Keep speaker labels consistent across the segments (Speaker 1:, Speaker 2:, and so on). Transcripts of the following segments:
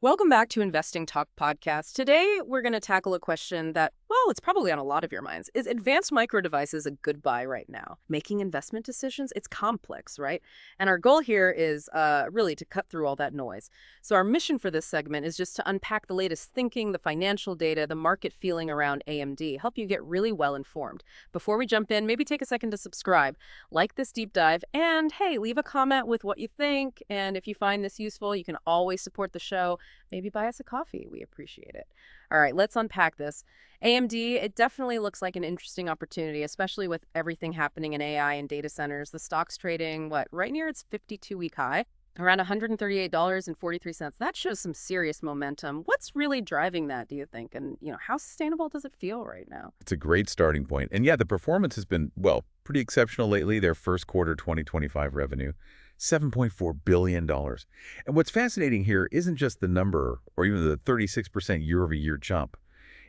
Speaker 1: Welcome back to Investing Talk Podcast. Today, we're going to tackle a question that, well, it's probably on a lot of your minds. Is advanced micro devices a good buy right now? Making investment decisions, it's complex, right? And our goal here is really to cut through all that noise. So our mission for this segment is just to unpack the latest thinking, the financial data, the market feeling around AMD, help you get really well informed. Before we jump in, maybe take a second to subscribe, like this deep dive, and hey, leave a comment with what you think. And if you find this useful, you can always support the show. Maybe buy us a coffee. We appreciate it. All right, let's unpack this. AMD, it definitely looks like an interesting opportunity, especially with everything happening in AI and data centers. The stock's trading, right near its 52-week high, around $138.43. That shows some serious momentum. What's really driving that, do you think? And, how sustainable does it feel right now?
Speaker 2: It's a great starting point. And yeah, the performance has been, well, pretty exceptional lately. Their first quarter 2025 revenue, $7.4 billion. And what's fascinating here isn't just the number or even the 36% year-over-year jump.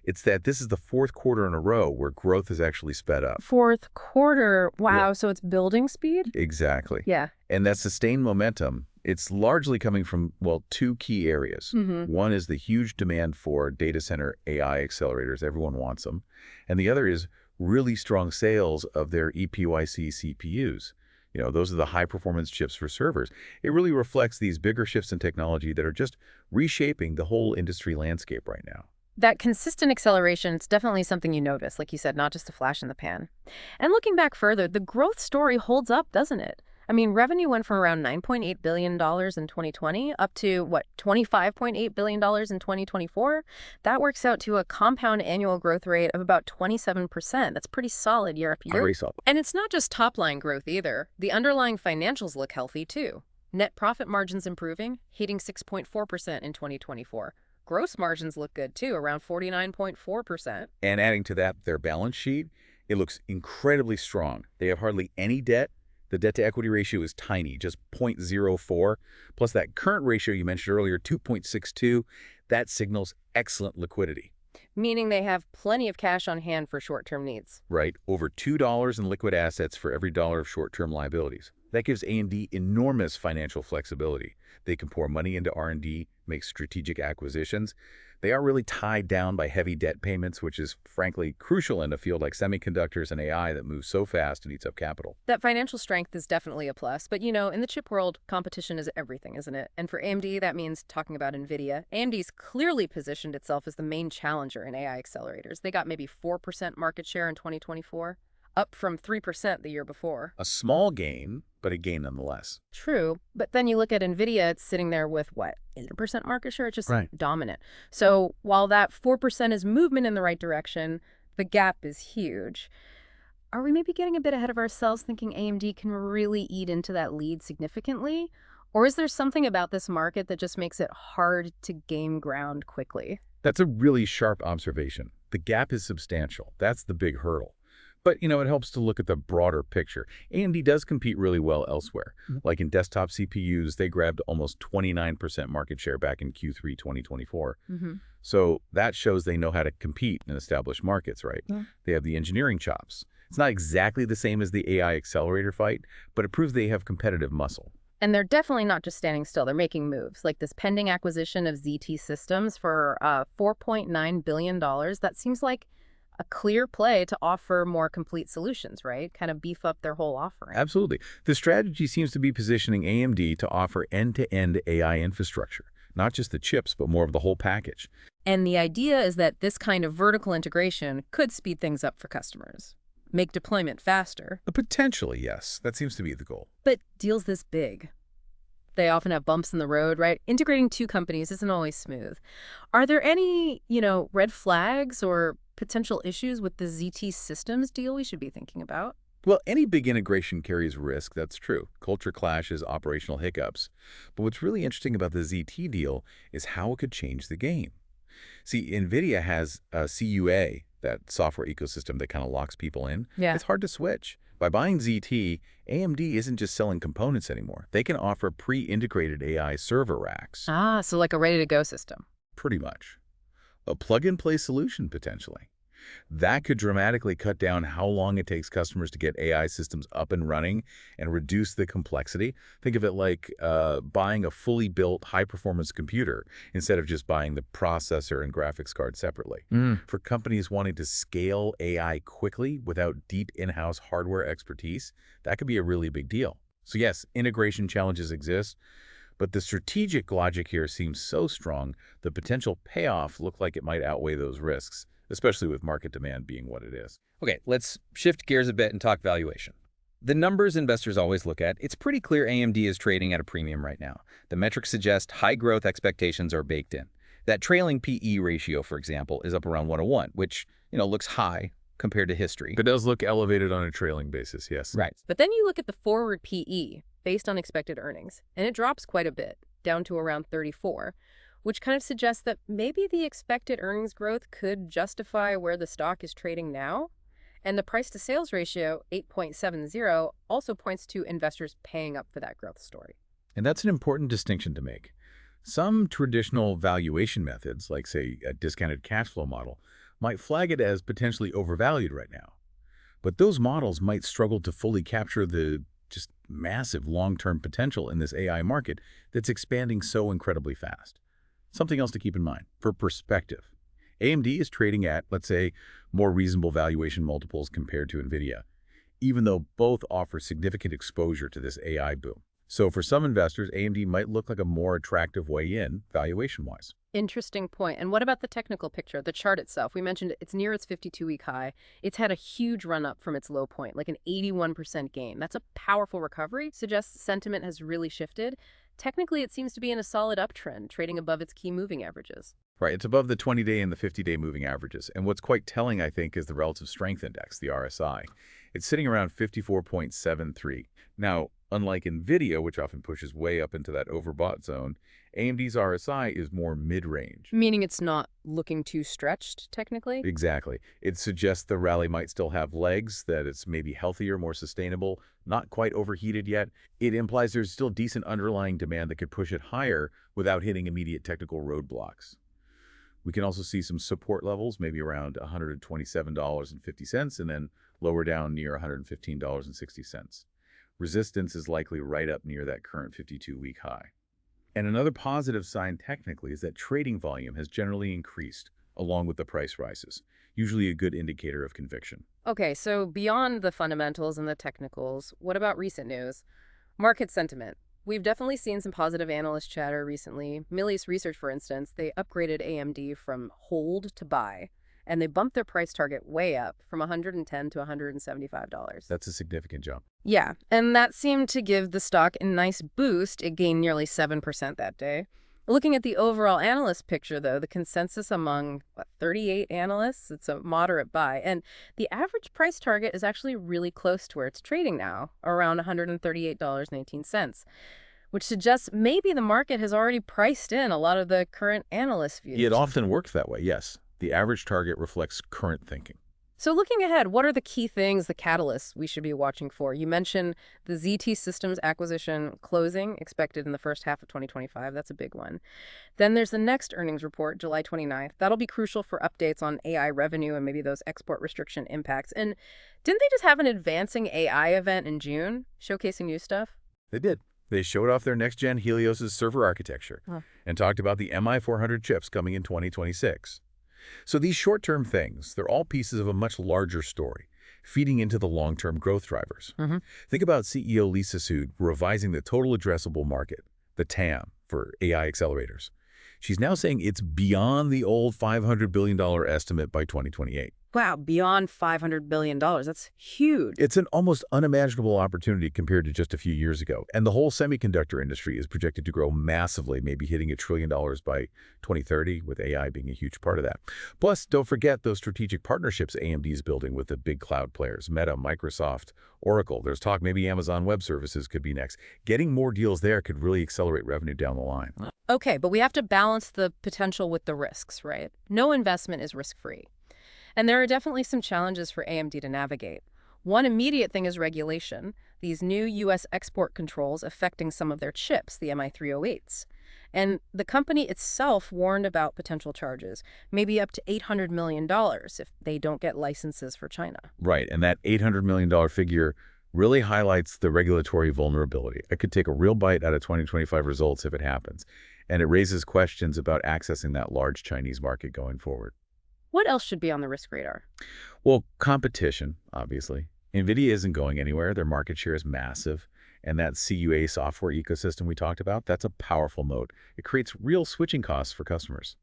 Speaker 2: It's that this is the fourth quarter in a row where growth has actually sped up.
Speaker 1: Fourth quarter. Wow.
Speaker 2: Yeah.
Speaker 1: So it's building speed?
Speaker 2: Exactly.
Speaker 1: Yeah.
Speaker 2: And that sustained momentum, it's largely coming from, well, two key areas. One is the huge demand for data center AI accelerators. Everyone wants them. And the other is really strong sales of their EPYC CPUs. Those are the high-performance chips for servers. It really reflects these bigger shifts in technology that are just reshaping the whole industry landscape right now.
Speaker 1: That consistent acceleration is definitely something you notice, like you said, not just a flash in the pan. And looking back further, the growth story holds up, doesn't it? I mean, revenue went from around $9.8 billion in 2020 up to, $25.8 billion in 2024? That works out to a compound annual growth rate of about 27%. That's pretty solid year after year.
Speaker 2: Very solid.
Speaker 1: And it's not just top-line growth either. The underlying financials look healthy, too. Net profit margins improving, hitting 6.4% in 2024. Gross margins look good, too, around 49.4%.
Speaker 2: And adding to that, their balance sheet, it looks incredibly strong. They have hardly any debt. The debt-to-equity ratio is tiny, just 0.04. Plus that current ratio you mentioned earlier, 2.62, that signals excellent liquidity.
Speaker 1: Meaning they have plenty of cash on hand for short-term needs.
Speaker 2: Right, over $2 in liquid assets for every dollar of short-term liabilities. That gives AMD enormous financial flexibility. They can pour money into R&D, make strategic acquisitions. They aren't really tied down by heavy debt payments, which is, frankly, crucial in a field like semiconductors and AI that moves so fast and eats up capital.
Speaker 1: That financial strength is definitely a plus. But, in the chip world, competition is everything, isn't it? And for AMD, that means talking about NVIDIA. AMD's clearly positioned itself as the main challenger in AI accelerators. They got maybe 4% market share in 2024. Up from 3% the year before.
Speaker 2: A small gain, but a gain nonetheless.
Speaker 1: True, but then you look at NVIDIA, it's sitting there with, 8% market share? It's just
Speaker 2: Right.
Speaker 1: dominant. So while that 4% is movement in the right direction, the gap is huge. Are we maybe getting a bit ahead of ourselves thinking AMD can really eat into that lead significantly? Or is there something about this market that just makes it hard to gain ground quickly?
Speaker 2: That's a really sharp observation. The gap is substantial. That's the big hurdle. But, it helps to look at the broader picture. AMD does compete really well elsewhere. Like in desktop CPUs, they grabbed almost 29% market share back in Q3 2024. So that shows they know how to compete in established markets, right?
Speaker 1: Yeah.
Speaker 2: They have the engineering chops. It's not exactly the same as the AI accelerator fight, but it proves they have competitive muscle.
Speaker 1: And they're definitely not just standing still. They're making moves, like this pending acquisition of ZT Systems for $4.9 billion. That seems like a clear play to offer more complete solutions, right? Kind of beef up their whole offering.
Speaker 2: Absolutely. The strategy seems to be positioning AMD to offer end-to-end AI infrastructure, not just the chips, but more of the whole package.
Speaker 1: And the idea is that this kind of vertical integration could speed things up for customers, make deployment faster.
Speaker 2: Potentially, yes. That seems to be the goal.
Speaker 1: But deals this big, they often have bumps in the road, right? Integrating two companies isn't always smooth. Are there any, red flags or potential issues with the ZT Systems deal we should be thinking about?
Speaker 2: Well, any big integration carries risk, that's true. Culture clashes, operational hiccups. But what's really interesting about the ZT deal is how it could change the game. See, NVIDIA has a CUA, that software ecosystem that kind of locks people in.
Speaker 1: Yeah.
Speaker 2: It's hard to switch. By buying ZT, AMD isn't just selling components anymore. They can offer pre-integrated AI server racks.
Speaker 1: So like a ready-to-go system.
Speaker 2: Pretty much. A plug-and-play solution, potentially. That could dramatically cut down how long it takes customers to get AI systems up and running and reduce the complexity. Think of it like buying a fully built high-performance computer instead of just buying the processor and graphics card separately. For companies wanting to scale AI quickly without deep in-house hardware expertise, that could be a really big deal. So yes, integration challenges exist, but the strategic logic here seems so strong, the potential payoff looked like it might outweigh those risks, especially with market demand being what it is.
Speaker 3: Okay, let's shift gears a bit and talk valuation. The numbers investors always look at, it's pretty clear AMD is trading at a premium right now. The metrics suggest high growth expectations are baked in. That trailing PE ratio, for example, is up around 101, which, looks high compared to history.
Speaker 2: It does look elevated on a trailing basis, yes.
Speaker 3: Right.
Speaker 1: But then you look at the forward PE based on expected earnings, and it drops quite a bit, down to around 34, which kind of suggests that maybe the expected earnings growth could justify where the stock is trading now. And the price-to-sales ratio, 8.70, also points to investors paying up for that growth story.
Speaker 2: And that's an important distinction to make. Some traditional valuation methods, like, say, a discounted cash flow model, might flag it as potentially overvalued right now. But those models might struggle to fully capture the just massive long-term potential in this AI market that's expanding so incredibly fast. Something else to keep in mind, for perspective. AMD is trading at, let's say, more reasonable valuation multiples compared to NVIDIA, even though both offer significant exposure to this AI boom. So for some investors, AMD might look like a more attractive way in, valuation-wise.
Speaker 1: Interesting point. And what about the technical picture, the chart itself? We mentioned it's near its 52-week high. It's had a huge run-up from its low point, like an 81% gain. That's a powerful recovery. Suggests sentiment has really shifted. Technically, it seems to be in a solid uptrend, trading above its key moving averages.
Speaker 2: Right, it's above the 20-day and the 50-day moving averages. And what's quite telling, I think, is the relative strength index, the RSI. It's sitting around 54.73. Now, unlike NVIDIA, which often pushes way up into that overbought zone, AMD's RSI is more mid-range.
Speaker 1: Meaning it's not looking too stretched, technically?
Speaker 2: Exactly. It suggests the rally might still have legs, that it's maybe healthier, more sustainable, not quite overheated yet. It implies there's still decent underlying demand that could push it higher without hitting immediate technical roadblocks. We can also see some support levels, maybe around $127.50, and then lower down near $115.60. Resistance is likely right up near that current 52-week high. And another positive sign technically is that trading volume has generally increased along with the price rises, usually a good indicator of conviction.
Speaker 1: Okay, so beyond the fundamentals and the technicals, what about recent news? Market sentiment. We've definitely seen some positive analyst chatter recently. Millius Research, for instance, they upgraded AMD from hold to buy, and they bumped their price target way up from $110 to $175.
Speaker 2: That's a significant jump.
Speaker 1: Yeah, and that seemed to give the stock a nice boost. It gained nearly 7% that day. Looking at the overall analyst picture, though, the consensus among 38 analysts, it's a moderate buy. And the average price target is actually really close to where it's trading now, around $138.18, which suggests maybe the market has already priced in a lot of the current analyst views.
Speaker 2: It often works that way, yes. The average target reflects current thinking.
Speaker 1: So looking ahead, what are the key things, the catalysts we should be watching for? You mentioned the ZT Systems acquisition closing expected in the first half of 2025. That's a big one. Then there's the next earnings report, July 29th. That'll be crucial for updates on AI revenue and maybe those export restriction impacts. And didn't they just have an advancing AI event in June, showcasing new stuff?
Speaker 2: They did. They showed off their next-gen Helios' server architecture and talked about the MI400 chips coming in 2026. So these short-term things, they're all pieces of a much larger story, feeding into the long-term growth drivers. Think about CEO Lisa Sood revising the total addressable market, the TAM, for AI accelerators. She's now saying it's beyond the old $500 billion estimate by 2028.
Speaker 1: Wow, beyond $500 billion. That's huge.
Speaker 2: It's an almost unimaginable opportunity compared to just a few years ago. And the whole semiconductor industry is projected to grow massively, maybe hitting $1 trillion by 2030, with AI being a huge part of that. Plus, don't forget those strategic partnerships AMD is building with the big cloud players, Meta, Microsoft, Oracle. There's talk maybe Amazon Web Services could be next. Getting more deals there could really accelerate revenue down the line.
Speaker 1: Okay, but we have to balance the potential with the risks, right? No investment is risk-free. And there are definitely some challenges for AMD to navigate. One immediate thing is regulation, these new U.S. export controls affecting some of their chips, the MI308s. And the company itself warned about potential charges, maybe up to $800 million if they don't get licenses for China.
Speaker 2: Right, and that $800 million figure really highlights the regulatory vulnerability. It could take a real bite out of 2025 results if it happens, and it raises questions about accessing that large Chinese market going forward.
Speaker 1: What else should be on the risk radar?
Speaker 2: Well, competition, obviously. NVIDIA isn't going anywhere. Their market share is massive. And that CUA software ecosystem we talked about, that's a powerful moat. It creates real switching costs for customers.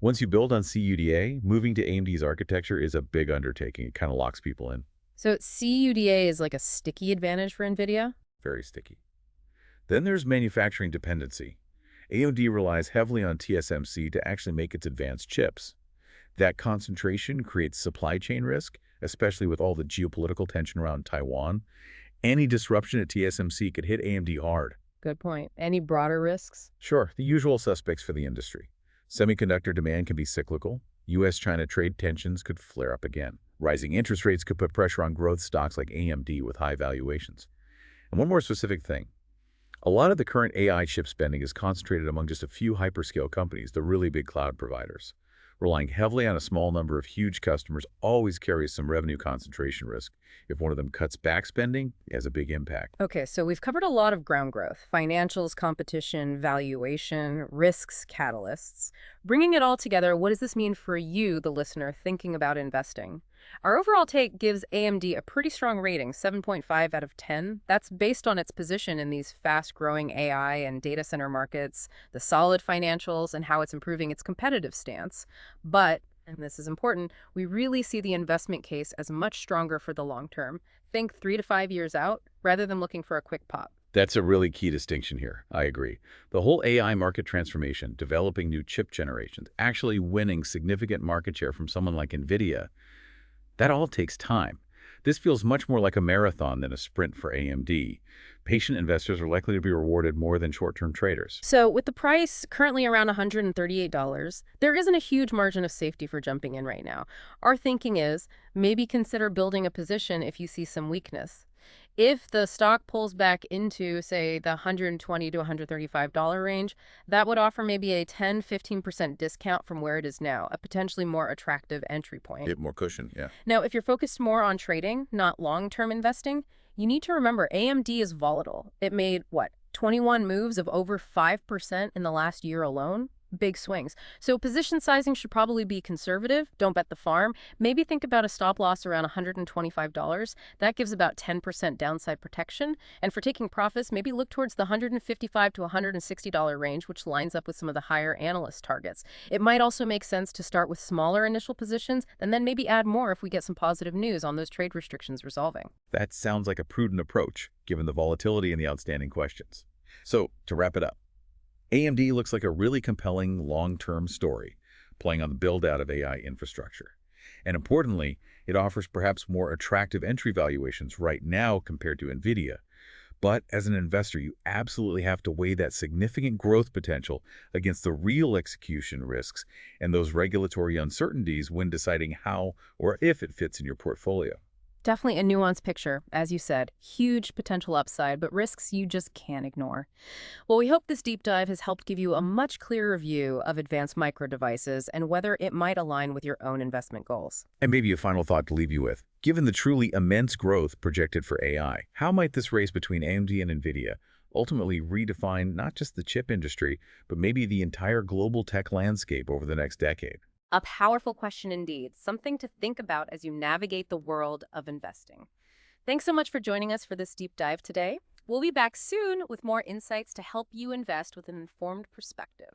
Speaker 2: Once you build on CUDA, moving to AMD's architecture is a big undertaking. It kind of locks people in.
Speaker 1: So CUDA is like a sticky advantage for NVIDIA?
Speaker 2: Very sticky. Then there's manufacturing dependency. AMD relies heavily on TSMC to actually make its advanced chips. That concentration creates supply chain risk, especially with all the geopolitical tension around Taiwan. Any disruption at TSMC could hit AMD hard.
Speaker 1: Good point. Any broader risks?
Speaker 2: Sure, the usual suspects for the industry. Semiconductor demand can be cyclical. U.S.-China trade tensions could flare up again. Rising interest rates could put pressure on growth stocks like AMD with high valuations. And one more specific thing. A lot of the current AI chip spending is concentrated among just a few hyperscale companies, the really big cloud providers. Relying heavily on a small number of huge customers always carries some revenue concentration risk. If one of them cuts back spending, it has a big impact.
Speaker 1: Okay, so we've covered a lot of ground growth: financials, competition, valuation, risks, catalysts. Bringing it all together, what does this mean for you, the listener, thinking about investing? Our overall take gives AMD a pretty strong rating, 7.5 out of 10. That's based on its position in these fast-growing AI and data center markets, the solid financials, and how it's improving its competitive stance. But, and this is important, we really see the investment case as much stronger for the long term. Think 3 to 5 years out, rather than looking for a quick pop.
Speaker 2: That's a really key distinction here. I agree. The whole AI market transformation, developing new chip generations, actually winning significant market share from someone like NVIDIA, that all takes time. This feels much more like a marathon than a sprint for AMD. Patient investors are likely to be rewarded more than short-term traders.
Speaker 1: So with the price currently around $138, there isn't a huge margin of safety for jumping in right now. Our thinking is maybe consider building a position if you see some weakness. If the stock pulls back into, say, the $120 to $135 range, that would offer maybe a 10–15% discount from where it is now, a potentially more attractive entry point.
Speaker 2: Get more cushion, yeah.
Speaker 1: Now, if you're focused more on trading, not long-term investing, you need to remember AMD is volatile. It made, 21 moves of over 5% in the last year alone? Big swings. So position sizing should probably be conservative. Don't bet the farm. Maybe think about a stop loss around $125. That gives about 10% downside protection. And for taking profits, maybe look towards the $155 to $160 range, which lines up with some of the higher analyst targets. It might also make sense to start with smaller initial positions and then maybe add more if we get some positive news on those trade restrictions resolving.
Speaker 2: That sounds like a prudent approach, given the volatility and the outstanding questions. So, to wrap it up, AMD looks like a really compelling long-term story, playing on the build-out of AI infrastructure. And importantly, it offers perhaps more attractive entry valuations right now compared to NVIDIA. But as an investor, you absolutely have to weigh that significant growth potential against the real execution risks and those regulatory uncertainties when deciding how or if it fits in your portfolio.
Speaker 1: Definitely a nuanced picture, as you said. Huge potential upside, but risks you just can't ignore. Well, we hope this deep dive has helped give you a much clearer view of advanced micro devices and whether it might align with your own investment goals.
Speaker 2: And maybe a final thought to leave you with. Given the truly immense growth projected for AI, how might this race between AMD and NVIDIA ultimately redefine not just the chip industry, but maybe the entire global tech landscape over the next decade?
Speaker 1: A powerful question indeed, something to think about as you navigate the world of investing. Thanks so much for joining us for this deep dive today. We'll be back soon with more insights to help you invest with an informed perspective.